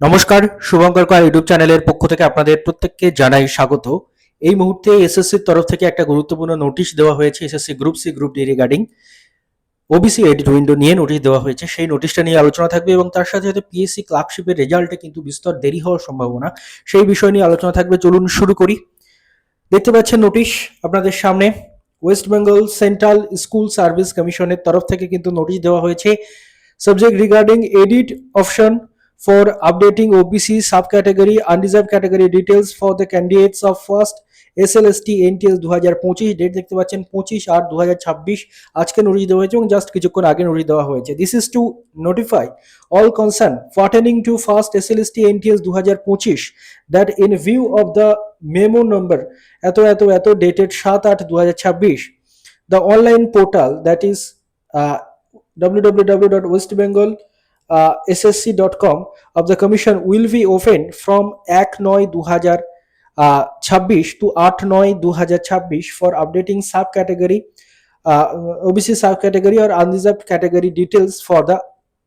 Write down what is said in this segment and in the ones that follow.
নমস্কার, শুভঙ্কর কর ইউটিউব চ্যানেলের পক্ষ থেকে আপনাদের প্রত্যেককে জানাই স্বাগত। এই মুহূর্তে এসএসসির তরফ থেকে একটা গুরুত্বপূর্ণ নোটিশ দেওয়া হয়েছে। SSC group C group D regarding OBC edit window নিয়ে নোটিশ দেওয়া হয়েছে। সেই নোটিশটা নিয়ে আলোচনা থাকবে এবং তার সাথে সাথে পিএসসি ক্লার্কশিপের রেজাল্টে কিন্তু বিস্তর দেরি হওয়ার সম্ভাবনা, সেই বিষয় নিয়ে আলোচনা থাকবে। চলুন শুরু করি। দেখতে পাচ্ছেন নোটিশ আপনাদের সামনে। West Bengal central school service কমিশনের তরফ থেকে কিন্তু নোটিশ দেওয়া হয়েছে। Subject regarding edit option for updating OBC subcategory unreserved category details for the candidates of first SLST NTS 2025 date দেখতে পাচ্ছেন 25/8/2026 আজকে নোটিশ দেওয়া হয়েছে এবং জাস্ট কিছুক্ষণ আগে নোটিশ দেওয়া হয়েছে। This is to notify all concerned pertaining to first SLST NTS 2025 that in view of the memo number এত dated 7/8/2026 the online portal that is www.westbengal ssc.com of the commission will be open from 1/9/2026 to 8/9/2026 for updating subcategory OBC subcategory or unreserved category details for the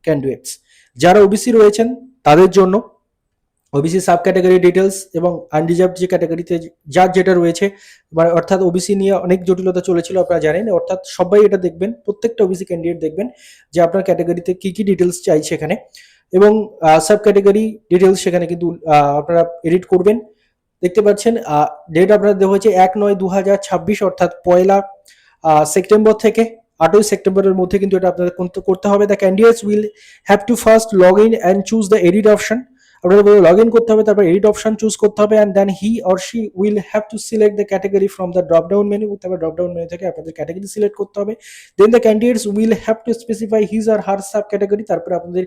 candidates যারা OBC রয়েছেন তাদের জন্য OBC sub category details এবং unreserved যে ক্যাটাগরিতে যার যেটা রয়েছে, মানে অর্থাৎ ওবিসি নিয়ে অনেক জটিলতা চলেছিল আপনারা জানেন। অর্থাৎ সবাই এটা দেখবেন, প্রত্যেকটা ওবিসি ক্যান্ডিডেট দেখবেন যে আপনার ক্যাটাগরিতে কি কি ডিটেলস চাইছে এখানে, এবং সাব ক্যাটাগরি ডিটেলস সেখানে কিন্তু আপনারা এডিট করবেন। দেখতে পাচ্ছেন ডেট আপনারা দেওয়া হয়েছে 1/9/2026 অর্থাৎ 1 সেপ্টেম্বর থেকে 8 সেপ্টেম্বরের মধ্যে কিন্তু এটা আপনাদের করতে হবে। The candidates will have to first log in and choose the edit option. আপনাদের লগ ইন করতে হবে, তারপর এডিট অপশন চুজ করতে হবে, and then he or she will have to select the category from the drop down menu. তারপর drop down menu থেকে আপনাদের category select করতে হবে। Then the candidates will have to specify his or her sub category. তারপরে আপনাদের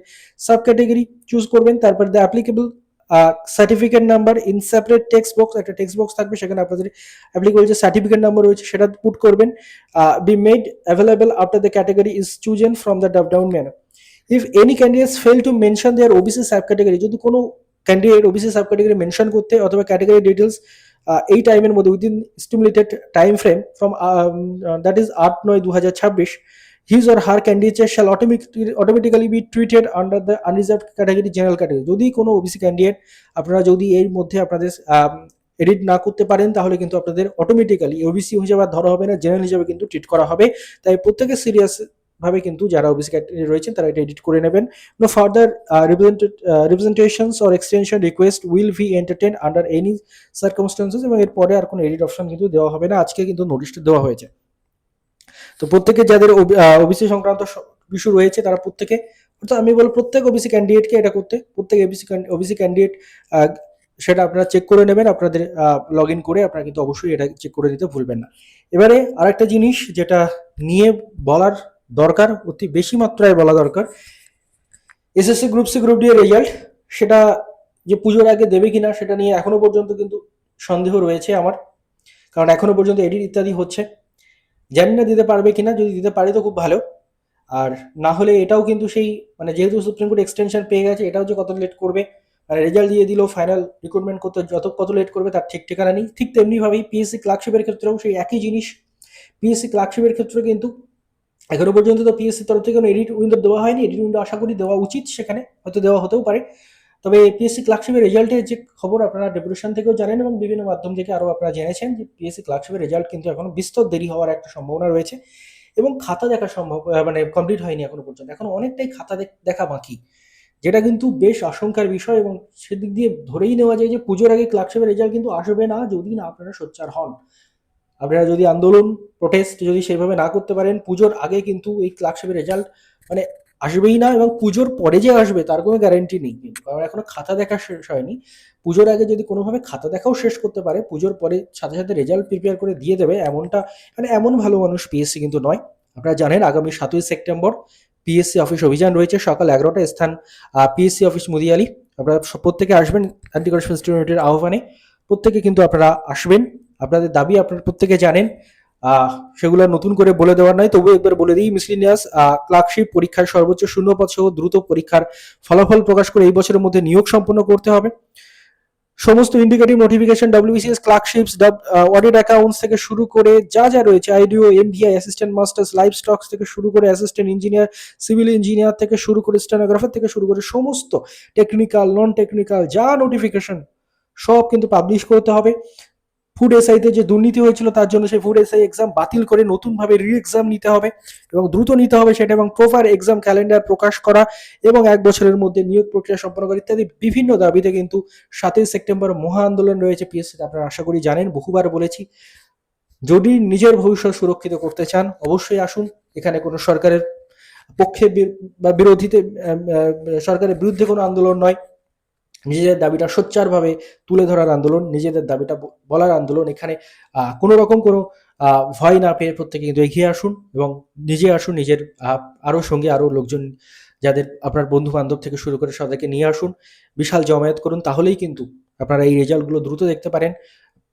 sub category choose করবেন। তারপর the applicable certificate number in separate text box, একটা টেক্সট বক্স থাকবে, সেখানে আপনাদের অ্যাপ্লিকেবল যে সার্টিফিকেট নাম্বার রয়েছে সেটা পুট করবেন। Be made available after the category is chosen from the drop down menu. If any candidates fail to mention their OBC sub category, যদি কোনো candidate OBC sub category mention করতে অথবা category details এই টাইমের মধ্যে within stimulated time frame from that is 8/9/2026 his or her candidature shall automatically be treated under the unreserved category general category। যদি কোনো OBC candidate আপনারা যদি এর মধ্যে আপনাদের এডিট না করতে পারেন তাহলে কিন্তু আপনাদের অটোমেটিক্যালি ওবিসি হিসেবে ধরা হবে না, জেনারেল হিসেবে কিন্তু ট্রিট করা হবে। তাই প্রত্যেকে সিরিয়াস ভাবে কিন্তু যারা ওবিসি ক্যাটাগরি রয়েছেন তারা এটা এডিট করে নেবেন। No further representations or extension request will be entertain under any circumstances. এবং এরপরে আর কোনো এডিট অপশন কিন্তু দেওয়া হবে না। আজকে কিন্তু নোটিশটা দেওয়া হয়েছে। তো প্রত্যেকে যাদের ওবিসি সংক্রান্ত ইস্যু রয়েছে তারা প্রত্যেকে, অর্থাৎ আমি বলবো প্রত্যেক ওবিসি ক্যান্ডিডেটকে এটা করতে, প্রত্যেক ওবিসি ক্যান্ডিডেট সেটা আপনারা চেক করে নেবেন। আপনাদের লগ ইন করে আপনারা কিন্তু অবশ্যই এটা চেক করে দিতে ভুলবেন না। এবারে আরেকটা জিনিস যেটা নিয়ে বলার দরকার, অতি বেশি মাত্রায় বলা দরকার, SSC group C group D এর রেজাল্ট সেটা যে পুজোর আগে দেবে কিনা সেটা নিয়ে এখনো পর্যন্ত কিন্তু সন্দেহ রয়েছে আমার, কারণ এখনো পর্যন্ত এডিট ইত্যাদি হচ্ছে। জানি না দিতে পারবে কিনা, যদি দিতে পারে তো খুব ভালো, আর না হলে এটাও কিন্তু সেই মানে যেহেতু সুপ্রিম কোর্ট এক্সটেনশন পেয়ে গেছে, এটাও যে কত লেট করবে, মানে রেজাল্ট দিয়ে দিল ফাইনাল রিক্রুটমেন্ট করতে কত লেট করবে তার ঠিক ঠিকানা নেই। ঠিক তেমনি ভাবেই পিএসসি ক্লার্কশিপের ক্ষেত্রেও সেই একই জিনিস। পিএসসি ক্লার্কশিপের ক্ষেত্রে কিন্তু এখনো পর্যন্ত তো পিএসসি তরফ থেকে কোনো এডিট উইন্ডো দেওয়া হয়নি। এডিট উইন্ডো আশা করি দেওয়া উচিত, সেখানে হয়তো দেওয়া হতেও পারে। তবে পিএসসি ক্লার্কশিপের রেজাল্টের যে খবর আপনারা ডেপুটেশন থেকেও জানেন এবং বিভিন্ন মাধ্যম থেকে আরও আপনারা জেনেছেন যে পিএসসি ক্লার্কশিপের রেজাল্ট কিন্তু এখনো বিস্তর দেরি হওয়ার একটা সম্ভাবনা রয়েছে এবং খাতা দেখা সম্ভব মানে কমপ্লিট হয়নি এখনো পর্যন্ত, এখন অনেকটাই খাতা দেখা বাকি, যেটা কিন্তু বেশ আশঙ্কার বিষয়। এবং সেদিক দিয়ে ধরেই নেওয়া যায় যে পুজোর আগে ক্লার্কশিপের রেজাল্ট কিন্তু আসবে না, যদি না আপনারা সোচ্চার হন। আপনারা যদি আন্দোলন প্রোটেস্ট যদি সেইভাবে না করতে পারেন, পুজোর আগে কিন্তু এই ক্লার্কশিপের রেজাল্ট মানে আসবেই না, এবং পুজোর পরে যে আসবে তার কোনো গ্যারান্টি নেই কিন্তু, কারণ এখনো খাতা দেখা শেষ হয়নি। পুজোর আগে যদি কোনোভাবে খাতা দেখাও শেষ করতে পারে, পুজোর পরে সাথে সাথে রেজাল্ট প্রিপেয়ার করে দিয়ে দেবে, এমনটা মানে এমন ভালো মানুষ পিএসসি কিন্তু নয়। আপনারা জানেন আগামী 7 সেপ্টেম্বর পিএসসি অফিস অভিযান রয়েছে সকাল 11টা, স্থান পিএসসি অফিস মুদিয়ালি। আপনারা প্রত্যেকে আসবেন অ্যান্টি কারাপশন ইউনিটের আহ্বানে, প্রত্যেকে কিন্তু আপনারা আসবেন। আপনাদের দাবি আপনারা প্রত্যেকে জানেন, সেগুলো নতুন করে বলে দেওয়ার নয়, তবু একবার বলে দিই। মিসলিনিয়াস ক্লার্কশিপ পরীক্ষার সর্বোচ্চ শূন্যপদ সহ দ্রুত পরীক্ষার ফলাফল প্রকাশ করে এই বছরের মধ্যে নিয়োগ সম্পন্ন করতে হবে। সমস্ত indicative notification, WBCS clerkships, audit accounts থেকে শুরু করে যা যা রয়েছে, IDO, MVI, assistant masters, live stocks থেকে শুরু করে অ্যাসিস্ট্যান্ট ইঞ্জিনিয়ার, সিভিল ইঞ্জিনিয়ার থেকে শুরু করে স্টেনোগ্রাফার থেকে শুরু করে সমস্ত টেকনিক্যাল, নন টেকনিক্যাল যা নোটিফিকেশন সব কিন্তু পাবলিশ করতে হবে। ফুড এসআইতে যে দুর্নীতি হয়েছিল তার জন্য সেই ফুড এসআই এক্সাম বাতিল করে নতুনভাবে রি এক্সাম নিতে হবে এবং দ্রুত নিতে হবে সেটা, এবং প্রপার এক্সাম ক্যালেন্ডার প্রকাশ করা এবং 1 বছরের মধ্যে নিয়োগ প্রক্রিয়া সম্পন্ন করা ইত্যাদি বিভিন্ন দাবিতে কিন্তু 7ই সেপ্টেম্বর মহা আন্দোলন রয়েছে পিএসসিতে। আপনারা আশা করি জানেন, বহুবার বলেছি। যদি নিজের ভবিষ্যৎ সুরক্ষিত করতে চান অবশ্যই আসুন। এখানে কোনো সরকারের পক্ষে বা বিরোধীতে, সরকারের বিরুদ্ধে কোনো আন্দোলন নয়, নিজেদের দাবিটা সোচ্চারভাবে তুলে ধরার আন্দোলন, নিজেদের দাবিটা বলার আন্দোলন। এখানে কোনো রকম কোনো ভয় না পেয়ে প্রত্যেকে কিন্তু এগিয়ে আসুন এবং নিজে আসুন, নিজের আরও সঙ্গে আরও লোকজন, যাদের আপনার বন্ধু বান্ধব থেকে শুরু করে সবাইকে নিয়ে আসুন, বিশাল জমায়েত করুন, তাহলেই কিন্তু আপনারা এই রেজাল্টগুলো দ্রুত দেখতে পারেন।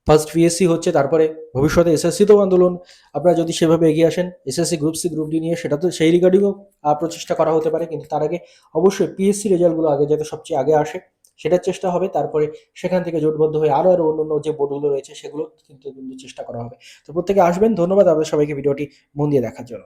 ফার্স্ট পিএসসি হচ্ছে, তারপরে ভবিষ্যতে এসএসসিতেও আন্দোলন, আপনারা যদি সেভাবে এগিয়ে আসেন SSC group C group D নিয়ে, সেটা তো সেই রিগার্ডিংও প্রচেষ্টা করা হতে পারে, কিন্তু তার আগে অবশ্যই পিএসসি রেজাল্টগুলো আগে যাতে সবচেয়ে আগে আসে সেটার চেষ্টা হবে। তারপরে সেখান থেকে জোটবদ্ধ হয়ে আরও অন্য যে বোর্ডগুলো রয়েছে সেগুলো কিন্তু চেষ্টা করা হবে। তো প্রত্যেকে আসবেন। ধন্যবাদ আপনাদের সবাইকে ভিডিওটি মন দিয়ে দেখার জন্য।